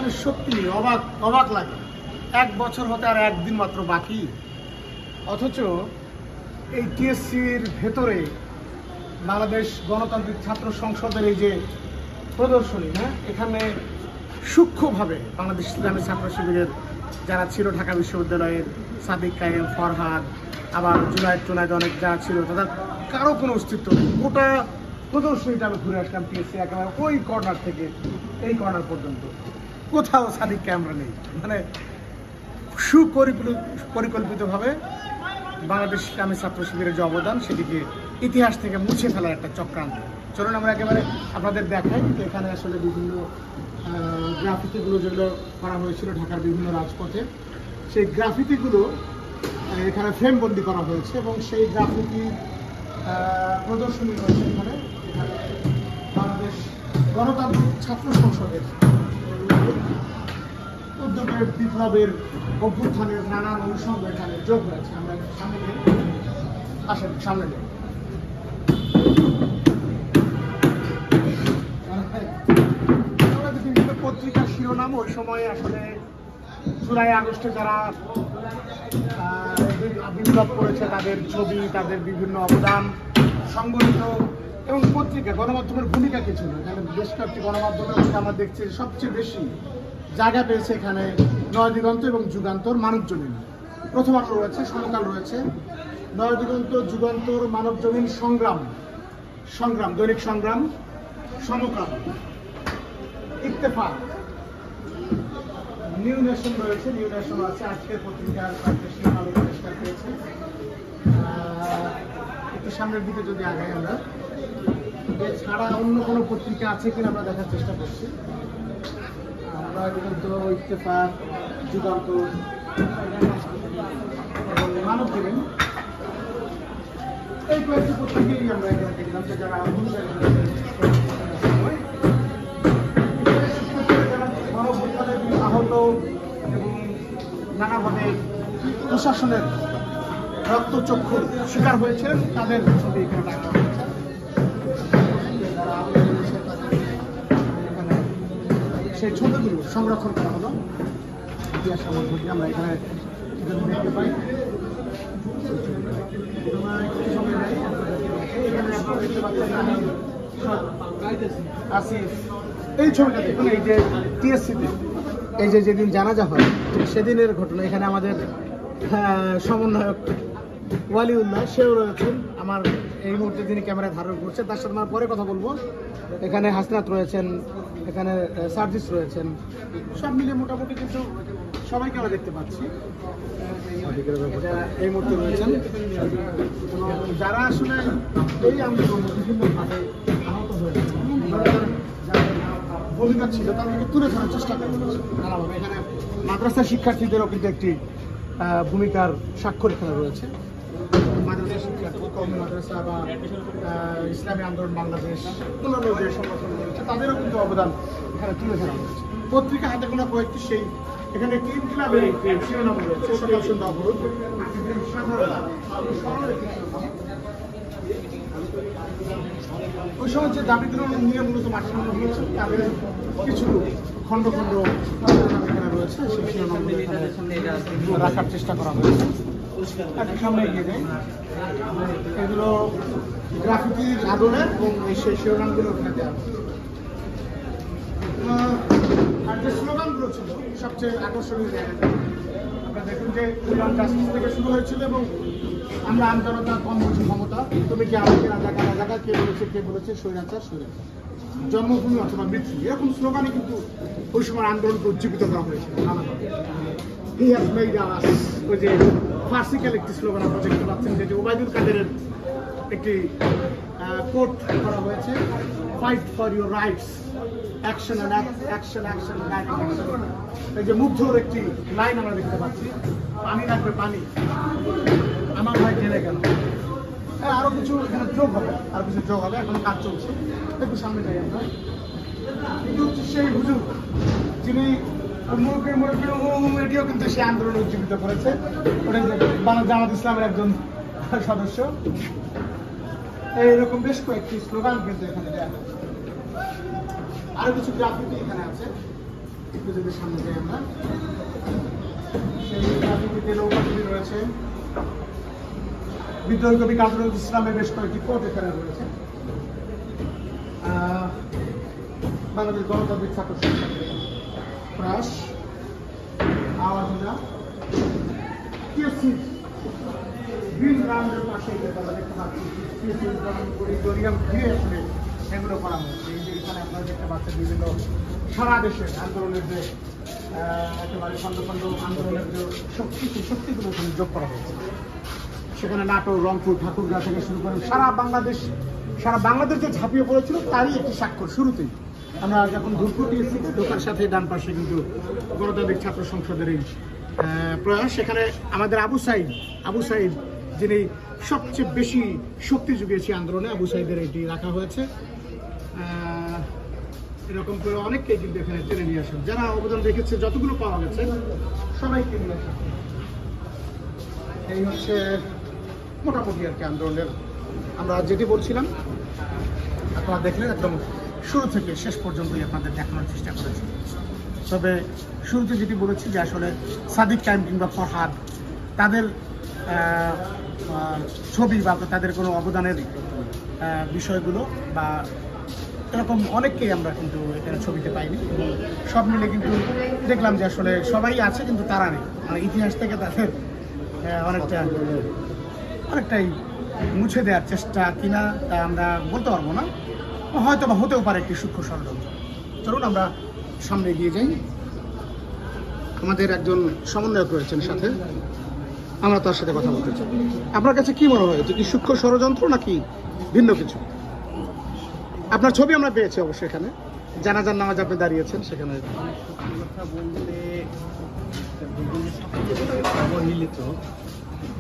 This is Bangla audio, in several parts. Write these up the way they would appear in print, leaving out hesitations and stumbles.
মানে সত্যি অবাক অবাক লাগে। 1 বছর হতে আর 1 দিন মাত্র বাকি, অথচ এই টিএসসির ভেতরে বাংলাদেশ গণতান্ত্রিক ছাত্র সংসদের এই যে প্রদর্শনী, হ্যাঁ, এখানে সূক্ষ্মভাবে বাংলাদেশ ইসলামী ছাত্র শিবিরের যারা ছিল ঢাকা বিশ্ববিদ্যালয়ের সাদিক কায়েম, ফরহাদ, আবার জুনায়েদ টুনায়েদ অনেক যারা ছিল, তাদের কারো কোনো অস্তিত্ব নেই। গোটা প্রদর্শনীটা আমি ঘুরে আসলাম টিএসসি একেবারে ওই কর্নার থেকে এই কর্নার পর্যন্ত, কোথাও সাদিক ক্যামেরা নেই। মানে সুপরিকল্পিতভাবে বাংলাদেশ ইসলামী ছাত্র শিবিরের যে অবদান সেটিকে ইতিহাস থেকে মুছে ফেলার একটা চক্রান্ত। চলুন আমরা একেবারে আপনাদের দেখাই যে এখানে আসলে বিভিন্ন গ্রাফিতিগুলো যেগুলো করা হয়েছিল ঢাকার বিভিন্ন রাজপথে, সেই গ্রাফিতিগুলো এখানে ফ্রেমবন্দি করা হয়েছে এবং সেই গ্রাফিতি প্রদর্শনী রয়েছে এখানে। বাংলাদেশ গণতান্ত্রিক ছাত্র সংসদের উদ্যোগের, বিপ্লবের, অভ্যুত্থানের নানান অনুষঙ্গ এখানে যোগ হয়েছে। আমরা সামনে আসেন, সামনে যাই। বিভিন্ন পত্রিকার শিরোনাম ওই সময় আসলে জুলাই আগস্টে যারা বিপ্লব করেছে তাদের ছবি, তাদের বিভিন্ন অবদান সংগঠিত, এবং পত্রিকা গণমাধ্যমের ভূমিকা কিছু না। এখানে বেশ কয়েকটি গণমাধ্যমের মধ্যে আমরা দেখছি সবচেয়ে বেশি জায়গা পেয়েছে এখানে নয় দিগন্ত এবং যুগান্তর, মানবজমিন। প্রথম আলো রয়েছে, সমকাল রয়েছে, নয় দিগন্ত, যুগান্তর, মানবজমিন, সংগ্রাম, দৈনিক সংগ্রাম, সমকাল, ইত্তেফাক, নিউ নেশন রয়েছে, নিউ নেশন আছে। আজকের পত্রিকার আলো পরিষ্কার পেয়েছে। একটু সামনের দিকে যদি আগাই আমরা, এছাড়া অন্য কোনো পত্রিকা আছে কিনা আমরা দেখার চেষ্টা করছি। আমরা কিন্তু ইত্তেফাক, যুগান্তর এবং মানবজমিন এই কয়েকটি পত্রিকাই আমরা এখানে দেখলাম যে যারা আহত এবং নানাভাবে প্রশাসনের রক্তচক্ষুর শিকার হয়েছেন তাদের ছবি এখানে রাখা হয়েছে। সেই ছবিগুলো সংরক্ষণ করা হলো ইতিহাসের মধ্যে দিয়ে আমরা এখানে দেখতে পাই। এই ছবিটা দেখুন, এই যে টিএসসিতে এই যে যেদিন জানাজা হয় সেদিনের ঘটনা। এখানে আমাদের সমন্বয়ক ওয়ালিউল্লাহ সেও রয়েছেন আমার এই মুহূর্তে, যিনি ক্যামেরায় ধারণ করছে। তার সাথে আমার পরে কথা বলবো। এখানে হাসনাত রয়েছেন, এখানে সার্জিস রয়েছেন, সব মিলে মোটামুটি কিন্তু সবাইকে আমরা দেখতে পাচ্ছি এই মুহূর্তে রয়েছেন। এবং যারা আসলে এই আন্দোলন বিভিন্নভাবে আহত হয়েছে, ভূমিকা ছিল তাদেরকে তুলে ধরার চেষ্টা করা হয়েছে নানাভাবে। এখানে মাদ্রাসা শিক্ষার্থীদেরও কিন্তু একটি ভূমিকার স্বাক্ষর এখানে রয়েছে। মাদ্রাসা শিক্ষার্থী, কওমি মাদ্রাসা বা ইসলামী আন্দোলন বাংলাদেশ, অন্যান্য যে সংগঠন রয়েছে তাদেরও কিন্তু অবদান এখানে তুলে ধরা হয়েছে। পত্রিকা হাতে গোনা কয়েকটি, সেই এখানে একটি ইনকিলাবের একটি শিরোনাম রয়েছে, সকাল সন্ধ্যা অবরোধ। ওই সময় যে দাবিগুলো নিয়ে মূলত মাঠে নামানো হয়েছে তাদের কিছু খণ্ড খণ্ড এখানে রয়েছে, সেই শিরোনামগুলো এখানে রাখার চেষ্টা করা হয়েছে। সামনে এগিয়ে যায়, এগুলো গ্রাফিতির আদলে এবং সেই শিরোনামগুলো ওখানে দেওয়া। আর যে স্লোগানগুলো ছিল সবচেয়ে আকর্ষণীয় জায়গাটা আপনারা দেখুন যে জাস্টিস থেকে শুরু হয়েছিল এবং আমরা আমজনতা কম বলছি ক্ষমতা, তুমি কি আমাকে রাজাকা রাজাকা, কে বলেছে স্বৈরাচার স্বৈরাচার, জন্মভূমি অথবা মৃত্যু, এরকম স্লোগানে কিন্তু ওই সময় আন্দোলনকে উজ্জীবিত করা হয়েছিল নানাভাবে। হি হ্যাজ মেড আস, ওই যে ফার্সিক্যাল একটি স্লোগান আপনারা দেখতে পাচ্ছেন যে ওবায়দুল কাদেরের একটি কোট করা হয়েছে, fight for your rights, action action action. এই যে মুগ্ধর একটি লাইন আমরা দেখতে পাচ্ছি, পানি লাগবে পানি, আমার ভাই জেলে গেল। আরো কিছু এখানে যোগ হবে, আরো কিছু যোগ হবে, এখন কাজ চলছে। একটু সামনে যাই আমরা। কিন্তু সেই হুজুর যিনি এটিও কিন্তু সে আন্দোলন উজ্জীবিত করেছে, বাংলাদেশ জামাত ইসলামের একজন সদস্য। এইরকম বেশ কয়েকটি স্লোগান কিন্তু এখানে দেওয়া হয়েছে। আরো কিছু গ্রাফিতি এখানে আছে, একটু যদি সামনে যাই আমরা, সেই রাজনীতিতে নৌকাগুলি রয়েছে। বিদ্রোহী কবি কাজী নজরুল ইসলামের বেশ কয়েকটি কোট এখানে রয়েছে। বাংলাদেশ গণতান্ত্রিক ছাত্র সংসদের প্রয়াস, আওয়াজনা, গ্রিন গ্রাউন্ডের পাশে আমরা দেখতে পাচ্ছি অডিটোরিয়াম ঘিরে আসলে এগুলো করা হয়েছে। এই যে এখানে আপনারা দেখতে পাচ্ছেন বিভিন্ন সারা দেশের আন্দোলনের যে একেবারে খণ্ড খণ্ড আন্দোলনের যে শক্তিগুলো এখানে যোগ করা হয়েছে। সেখানে নাটোর, রংপুর, ঠাকুরগাঁ থেকে শুরু করে সারা বাংলাদেশ যে ঝাঁপিয়ে পড়েছিল তারই একটি স্বাক্ষর। শুরুতেই আমরা যখন ধূপগুড়ি টিএসসি ঢোকার সাথে ডান পাশে কিন্তু গণতান্ত্রিক ছাত্র সংসদের এই প্রয়াস। সেখানে আমাদের আবু সাইদ যিনি সবচেয়ে বেশি শক্তি জুগিয়েছে আন্দোলনে, আবু সাইদের এটি রাখা হয়েছে। এরকম করে অনেককেই কিন্তু এখানে টেনে নিয়ে আসেন, যারা অবদান রেখেছে, যতগুলো পাওয়া গেছে সবাইকে নিয়ে আসেন। এই হচ্ছে মোটামুটি আর কি আন্দোলনের আমরা যেটি বলছিলাম, আপনারা দেখলেন একদম শুরু থেকে শেষ পর্যন্তই আপনাদের দেখানোর চেষ্টা করেছি। তবে শুরুতে যেটি বলেছি যে আসলে সাদিক কায়েম কিংবা ফরহাদ তাদের ছবি বা তাদের কোনো অবদানের বিষয়গুলো বা এরকম অনেককেই আমরা কিন্তু এখানে ছবিতে পাইনি। সব মিলে কিন্তু দেখলাম যে আসলে সবাই আছে কিন্তু তারা নেই, মানে ইতিহাস থেকে তাদের অনেকটাই মুছে দেওয়ার চেষ্টা কিনা তা আমরা বলতে পারবো না, হয়তো বা হতেও পারে একটি সূক্ষ্ম ষড়যন্ত্র। চলুন আমরা সামনে এগিয়ে যাই। আমাদের একজন সমন্বয়ক রয়েছেন সাথে, আমরা তার সাথে কথা বলতে চাই। আপনার কাছে কি মনে হয়, কি সূক্ষ্ম ষড়যন্ত্র নাকি ভিন্ন কিছু? আপনার ছবি আমরা পেয়েছি অবশ্যই, এখানে জানাজার নামাজ আপনি দাঁড়িয়েছেন সেখানে। কথা বলতে অবহেলিত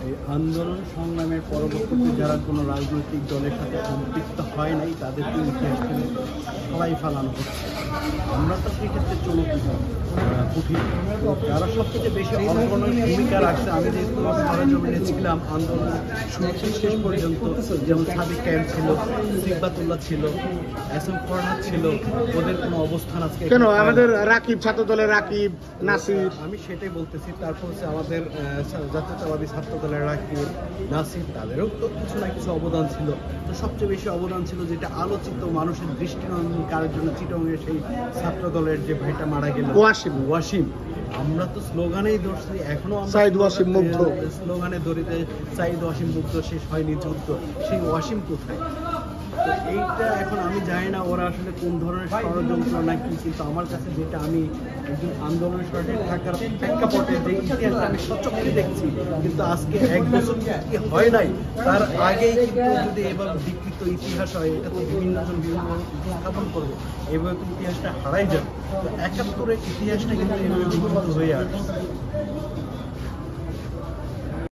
এই আন্দোলন সংগ্রামের পরবর্তীতে যারা কোনো রাজনৈতিক দলের সাথে সম্পৃক্ত হয় নাই তাদেরকে ইতিহাস থেকে সবাই ফালানো হচ্ছে। আমরা তো সেক্ষেত্রে উঠি, যারা সবথেকে বেশি অগ্রণী ভূমিকা রাখছে, আমি যেহেতু সরজমিনে ছিলাম আন্দোলন শুরু থেকে শেষ পর্যন্ত, যেমন সাদিক কায়েম ছিল, সিকবাতুল্লাহ ছিল, এসএম ফরহাদ ছিল, ওদের কোনো অবস্থান আজকে কেন আমাদের রাকিব, ছাত্র দলের রাকিব, নাসির, আমি সেটাই বলতেছি। তারপর হচ্ছে আমাদের জাতীয়তাবাদী ছাত্র দলের রাকিব, নাসির, তাদেরও তো কিছু না কিছু অবদান ছিল। তো সবচেয়ে বেশি অবদান ছিল যেটা আলোচিত, মানুষের দৃষ্টিনন্দন কারের জন্য চিটংয়ের সেই ছাত্র দলের যে ভাইটা মারা গেল, ওয়াসিম। আমরা তো স্লোগানেই ধরছি, এখনো সাইদ ওয়াসিম মুগ্ধ স্লোগানে ধরিতে সাইদ ওয়াসিম মুগ্ধ, শেষ হয়নি যুদ্ধ, সেই ওয়াসিম কোথায়? তো এইটা এখন আমি জানি না ওরা আসলে কোন ধরনের ষড়যন্ত্র নাকি, কিন্তু আমার কাছে যেটা আমি একজন আন্দোলনের সাথে থাকার প্রেক্ষাপটে যে ইতিহাসটা আমি সচক্ষে দেখছি, কিন্তু আজকে এক বছর কি হয় নাই, তার আগেই কিন্তু যদি এভাবে বিকৃত ইতিহাস হয়, এটা তো বিভিন্নজন বিভিন্ন উপস্থাপন করবে, এভাবে তো ইতিহাসটা হারাই যাবে। তো ৭১-এর ইতিহাসটা কিন্তু এভাবে বিকৃত হয়ে আসছে।